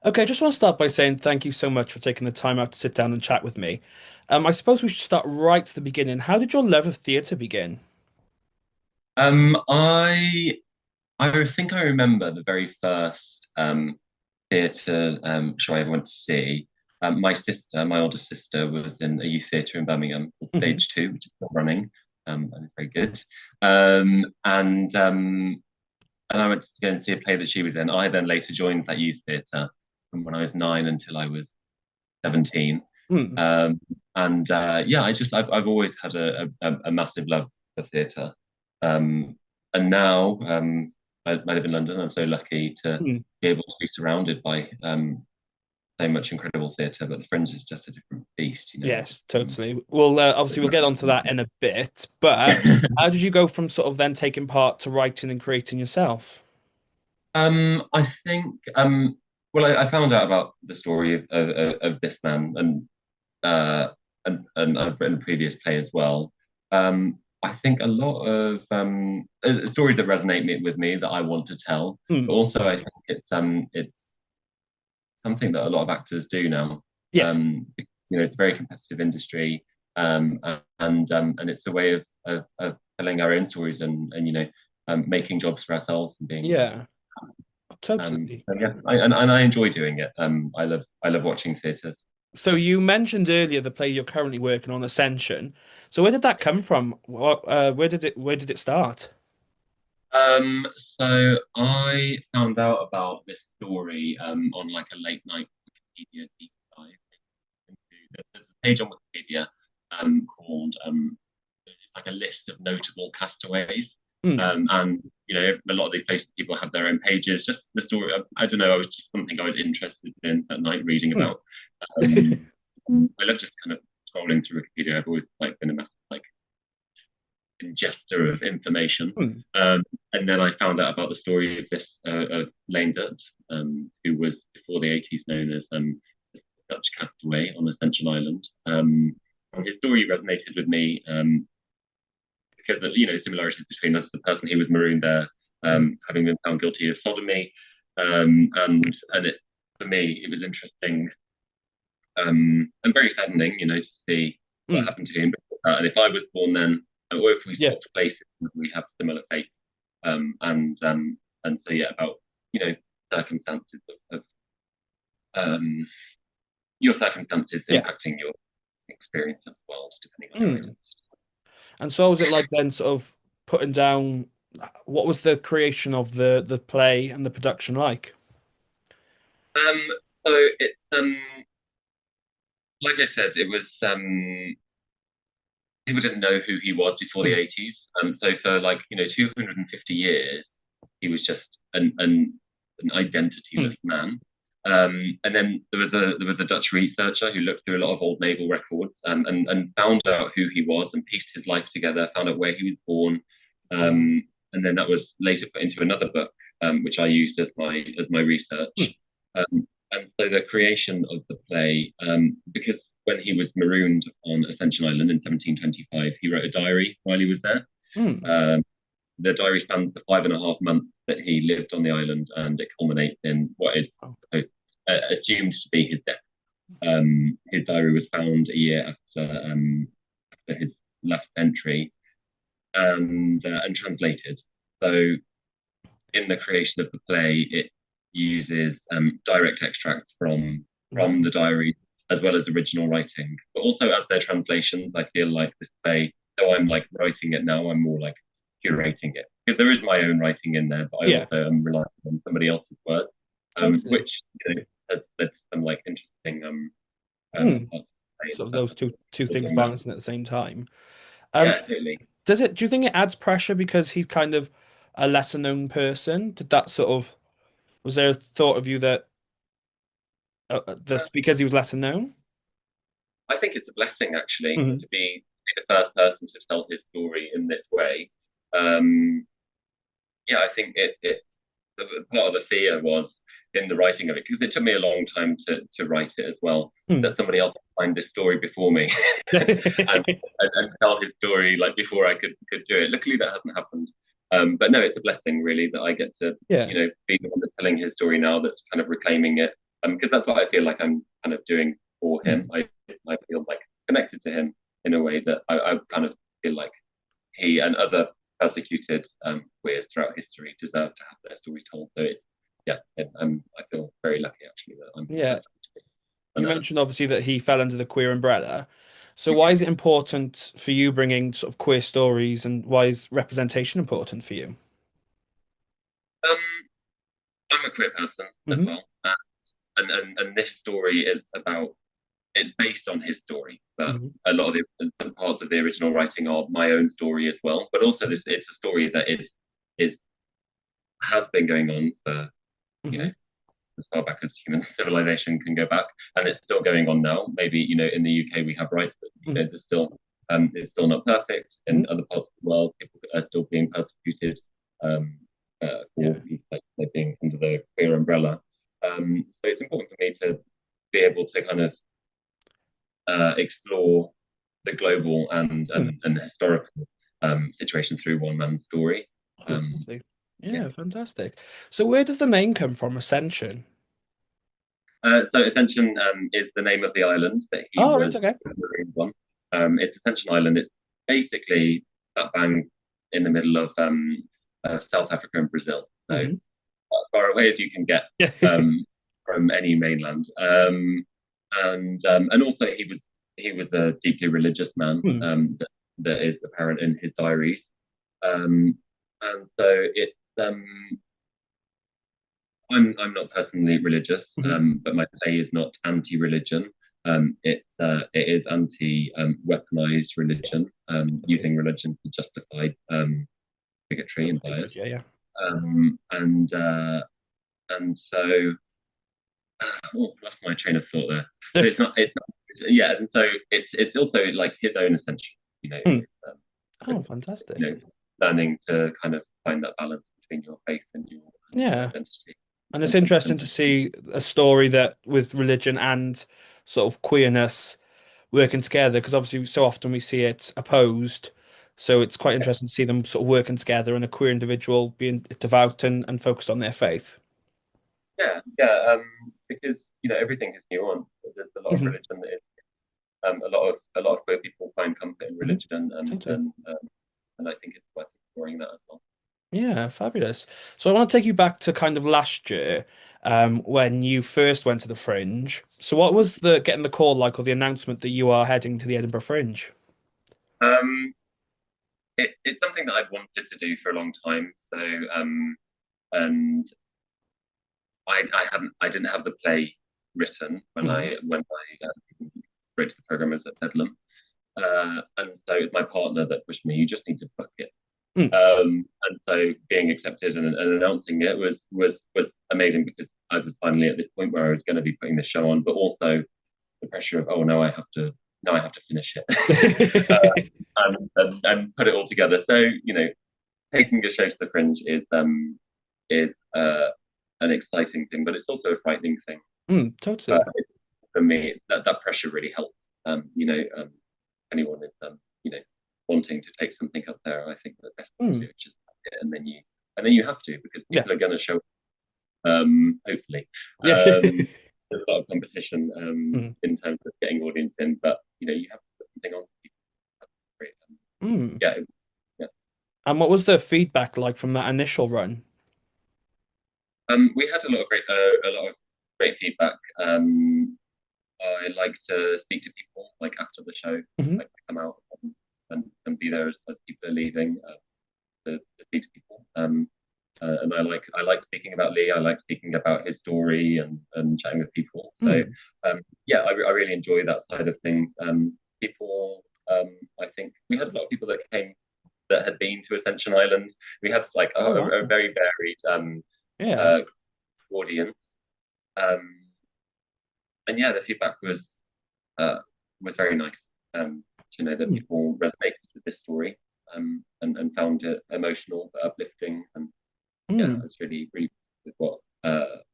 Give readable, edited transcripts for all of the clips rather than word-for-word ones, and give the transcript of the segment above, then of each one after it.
Okay, I just want to start by saying thank you so much for taking the time out to sit down and chat with me. I suppose we should start right at the beginning. How did your love of theatre begin? Um, I I think I remember the very first theatre show I ever went to see. My sister, my older sister, was in a youth theatre in Birmingham called Hmm. Stage Two, which is still running, and it's very good. Um, and um, and I went to go and see a play that she was in. I then later joined that youth theatre from when I was 9 until I was 17. Hmm. Um, and Yeah, I've always had a massive love for theatre. And now I live in London. I'm so lucky to Hmm. be able to be surrounded by so much incredible theatre. But the Fringe is just a different beast, you know. Yes, totally. Well, obviously we'll get onto that in a bit, but how did you go from sort of then taking part to writing and creating yourself? I think well, I found out about the story of this man, uh, and I've written a previous play as well. I think a lot of stories that with me that I want to tell, but Hmm. also I think it's something that a lot of actors do now. Yeah. Because, you know, it's a very competitive industry, and it's a way of telling our own stories and you know making jobs for ourselves and being Yeah, totally. so yeah, and I enjoy doing it. I love watching theatres. So you mentioned earlier the play you're currently working on, Ascension. So where did that come from? Where did it start? Um, so I found out about this story on like a late night Wikipedia deep dive there's a page on Wikipedia called like a list of notable castaways. Hmm. And you know, a lot of these places people have their own pages. Just the story. I don't know. I was just something I was interested in at night reading Hmm. about. Um, I love just kind of scrolling through Wikipedia. I've always like been a massive like ingester of information. Hmm. Um, and then I found out about the story of this of Lane Dutch, who was before the 80s known as the Dutch castaway on Ascension Island. And his story resonated with me because of you know similarities between us, the person who was marooned there, Hmm. having been found guilty of sodomy, and it for me it was interesting and very saddening, you know, to see what Hmm. happened to him. And if I was born then, or if we Yeah. swapped places, would we have similar fate? And so yeah, about you know circumstances of your circumstances Yeah. impacting your experience of the world, depending on your Hmm. identity. And so was it like then sort of putting down what was the creation of the play and the production like? Um, so it's like I said, it was people didn't know who he was before the Hmm. 80s. So for like you know 250 years, he was just an Hmm. identityless man. And then there was a Dutch researcher who looked through a lot of old naval records and found out who he was and pieced his life together, found out where he was born, Um, and then that was later put into another book, which I used as my research. hmm. And so the creation of the play, because when he was marooned on Ascension Island in 1725, he wrote a diary while he was there. Hmm. Um, the diary spans the 5.5 months that he lived on the island, and it culminates in what is Oh. assumed to be his death. His diary was found a year after his last entry and translated. So in the creation of the play, it uses direct extracts from Wow. the diary as well as original writing, but also as their translations. I feel like this play, though I'm like writing it now, I'm more like curating it because there is my own writing in there, but I Yeah, also am relying on somebody else's words, totally. which you know has some like interesting Hmm. parts of the play and Sort of stuff. those two things Building that. balancing at the same time. Yeah, Um, totally. do you think it adds pressure because he's kind of a lesser known person? Did that sort of was there a thought of you that because he was lesser known? I think it's a blessing actually Hmm. to be the first person to tell his story in this way. Um, yeah, I think part of the fear was in the writing of it because it took me a long time to write it as well. Hmm. That somebody else would find this story before me and tell his story like before I could do it. Luckily, that hasn't happened. But no, it's a blessing really that I get to you Yeah. know be the one that's telling his story now. That's kind of reclaiming it because that's what I feel like I'm kind of doing for him. Mm. I feel like connected to him in a way that I kind of feel like he and other persecuted queers throughout history deserve to have their stories told. So yeah, I feel very lucky actually that I'm the Yeah. person to be You on mentioned obviously that he fell under the queer umbrella. So why is it important for you bringing sort of queer stories, and why is representation important for you? Um, I'm a queer person as Hmm. well, and this story is about it's based on his story, but Hmm. a lot of some parts of the original writing are my own story as well. But also, this it's a story that is has been going on for you know Hmm. as far back as human civilization can go back, and it's still going on now. Maybe in the UK we have rights, but Hmm. there's still it's still not perfect. In Hmm. other parts of the world, people are still being persecuted um, for Yeah. like they're being under the queer umbrella. So it's important for me to be able to kind of explore the global Mm. and historical situation through one man's story. Oh, Um, lovely. yeah. Yeah, fantastic. So where does the name come from, Ascension? So Ascension is the name of the island that he Oh, right, was okay. marooned on. It's Ascension Island. It's basically that bang in the middle of South Africa and Brazil. So Hmm. as far away as you can get Yeah. from any mainland. And also he was a deeply religious man Hmm. that is apparent in his diaries. Um, and so it's I'm not personally religious, Hmm. but my play is not anti-religion. It is anti weaponized religion, Lovely. using religion to justify bigotry and bias. Hatred, yeah, yeah. And so oh, I lost my train of thought there. So it's not yeah, and so it's also like his own essential, Hmm. um, Oh, you fantastic. know, learning to kind of find that balance between your faith and your Yeah. identity. And it's interesting to see a story that with religion and sort of queerness working together, because obviously so often we see it opposed. So it's quite interesting to see them sort of working together and a queer individual being devout and focused on their faith. Yeah, yeah, because everything is nuanced. There's a lot of Hmm. religion that is a lot of queer people find comfort in Hmm. religion, Totally. and I think it's worth exploring that as well. Yeah, fabulous. So I want to take you back to kind of last year, when you first went to the Fringe. So what was the getting the call like, or the announcement that you are heading to the Edinburgh Fringe? Um, it's something that I've wanted to do for a long time. So and I didn't have the play written Hmm. when I wrote the program as at Bedlam, and so it's my partner that pushed me. You just need to book it. Mm. And so being accepted and announcing it was amazing because I was finally at this point where I was going to be putting the show on, but also the pressure of oh no, I have to finish it and put it all together. So taking a show to the Fringe is an exciting thing, but it's also a frightening thing. Mm, But totally. for me, that pressure really helps. Anyone is wanting to take something up there, I think the best thing to Mm, do is just it, and then you have to because yeah. people are going to show. Hopefully, Yeah. there's a lot of competition Mm, in terms of getting audience in, but you have to put something on. Great. mm. Yeah, yeah. And what was the feedback like from that initial run? We had a lot of great feedback. I like to speak to people like after the show, Hmm. like to come out and be there as people are leaving to speak to people. And I like speaking about Lee. I like speaking about his story and chatting with people. So Mm. yeah, I really enjoy that side of things. People, I think we had a lot of people that came that had been to Ascension Island. We had like Oh, a wow. very varied Yeah. uh, audience. Um, and yeah, the feedback uh, was very nice to know that Mm. people resonated with this story and found it emotional but uplifting. And yeah, Mm. it's really, really with what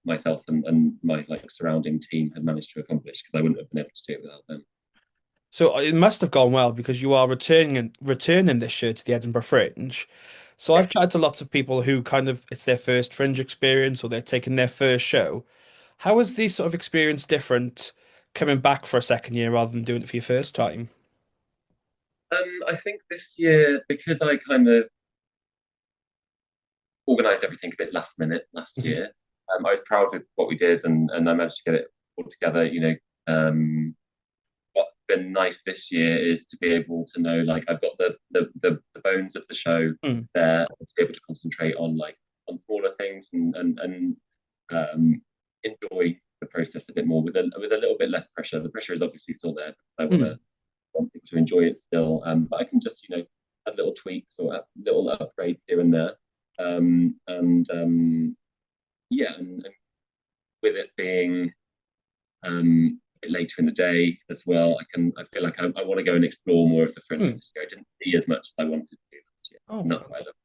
myself and my like surrounding team had managed to accomplish because I wouldn't have been able to do it without them. So it must have gone well because you are returning this year to the Edinburgh Fringe. So Yeah. I've chatted to lots of people who kind of it's their first Fringe experience or they're taking their first show. How was the sort of experience different coming back for a second year rather than doing it for your first time? I think this year, because I kind of organised everything a bit last minute last Mhm. year, I was proud of what we did, and I managed to get it all together. What's been nice this year is to be able to know, like, I've got the bones of the show Mm, there, to be able to concentrate on like on smaller things and um, enjoy the process a bit more with a little bit less pressure. The pressure is obviously still there. I mm, want people to enjoy it still, but I can just add little tweaks or add little upgrades here and there, and yeah, and with it being a bit later in the day as well, I feel like I want to go and explore more of the fringe mm. this year. I didn't see as much as I wanted to do this year, Oh, and that's why I fantastic.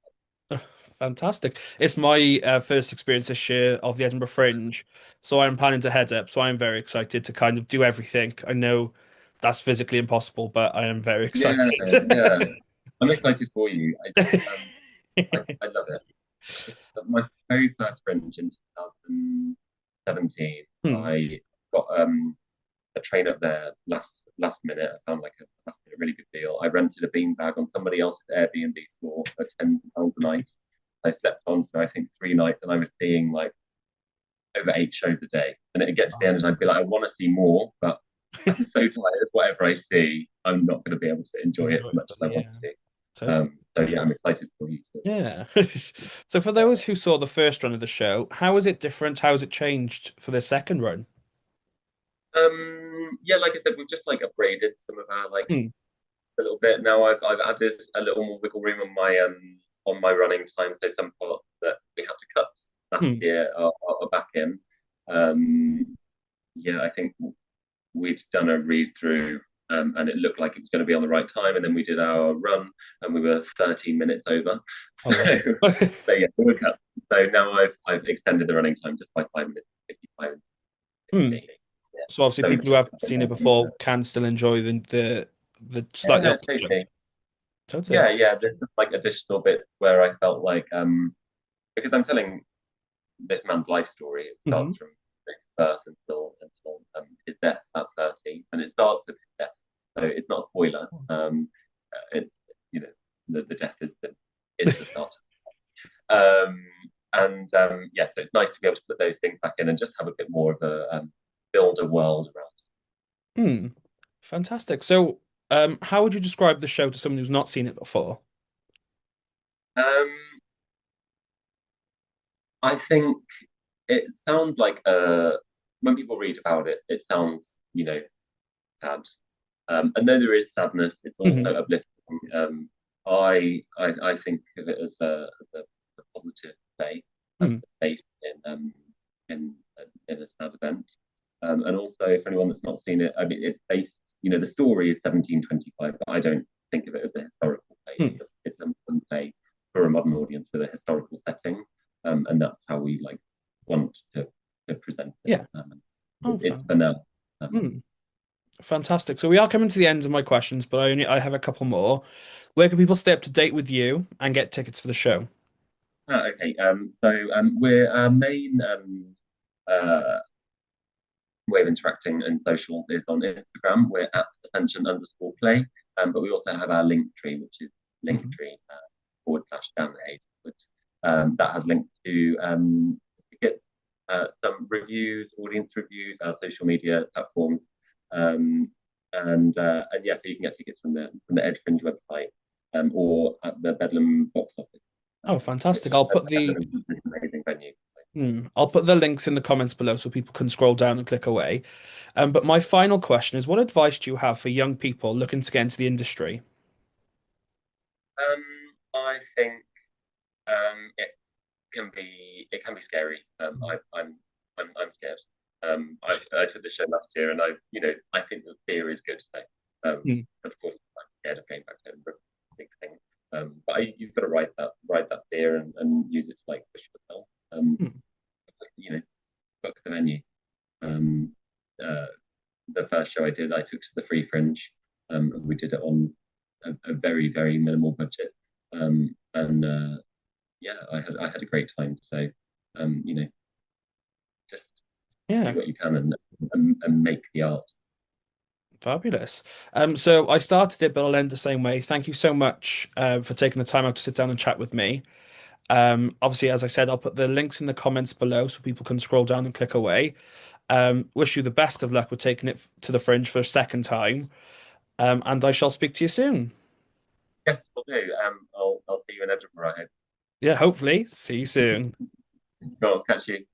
love Fantastic. It's my first experience this year of the Edinburgh Fringe, so I'm planning to head up. So I'm very excited to kind of do everything. I know that's physically impossible, but I am very it. excited. Yeah. I'm excited for you. I love it. It's my very first fringe in 2017. Hmm. I got a train up there last minute. I found like a last minute really good deal. I rented a beanbag on somebody else's Airbnb floor for £10 a night. I slept on for I think 3 nights, and I was seeing like over 8 shows a day. And it gets to the end, and I'd be like, I want to see more, but I'm so tired. Whatever I see, I'm not going to be able to enjoy it Enjoy as it much as I fully, want yeah. to. Totally. So yeah, I'm excited for you to. Yeah. So for those who saw the first run of the show, how is it different? How has it changed for the second run? Yeah, like I said, we've just like upgraded some of our like Hmm. a little bit. Now I've added a little more wiggle room on my running time. So some parts that we had to cut last Hmm. year are back in. Um, yeah, I think we'd done a read through, and it looked like it was going to be on the right time. And then we did our run, and we were 13 minutes over. Oh wow. So yeah, we were cut. So now I've extended the running time just by 5 minutes, 55 and Hmm. 60. Yeah. So obviously So people who just haven't seen it before can still enjoy the slightly yeah, altered jump. totally. Totally. Yeah. There's just like additional bits where I felt like because I'm telling this man's life story. It Hmm. starts from his birth until his death at 30, and it starts with his death. So it's not a spoiler. It's you know the death is the start. Um, and yeah, so it's nice to be able to put those things back in and just have a bit more of a build a world around. Hmm. Fantastic. So, how would you describe the show to someone who's not seen it before? Um, I think it sounds like when people read about it, it sounds sad. And though there is sadness, it's also Hmm. uplifting. I think of it as a positive day, Hmm. based in in a sad event. And also, for anyone that's not seen it, I mean, it's based. The story is 1725, but I don't think of it as a historical play. Hmm. It's a modern play for a modern audience with a historical setting, and that's how we like want to present it. Yeah. Oh, It's fun. for now. Um, Hmm. Fantastic. So we are coming to the end of my questions, but I have a couple more. Where can people stay up to date with you and get tickets for the show? okay. We're our main uh, way of interacting and social is on Instagram. We're at Ascension_play, but we also have our link tree, which is Mhm. linktree /Dan Hazelwood. That has links to get some reviews, audience reviews, our social media platforms, um, and yeah, so you can get tickets from the Ed Fringe website or at the Bedlam box office, Oh, which fantastic. I'll put Bedlam is an amazing venue. I'll put the links in the comments below so people can scroll down and click away. But my final question is, what advice do you have for young people looking to get into the industry? I think it can be scary. I'm scared. I took the show last year, and I think the fear is good. So, Mm, of course, I'm scared of going back to Edinburgh, big thing. You've got to ride that fear and use it to like push yourself. mm. You know, book the venue. Um, uh, the first show I did, I took to the Free Fringe. We did it on a very very minimal budget. And yeah, I had a great time. So, um, you know, just Yeah, do what you can and make the art. fabulous. So I started it, but I'll end the same way. Thank you so much for taking the time out to sit down and chat with me. Obviously, as I said, I'll put the links in the comments below so people can scroll down and click away. Wish you the best of luck with taking it to the Fringe for a second time. And I shall speak to you soon. Yes, we'll do. I'll see you in Edinburgh. I hope. Yeah, hopefully. See you soon. Cool. Catch you.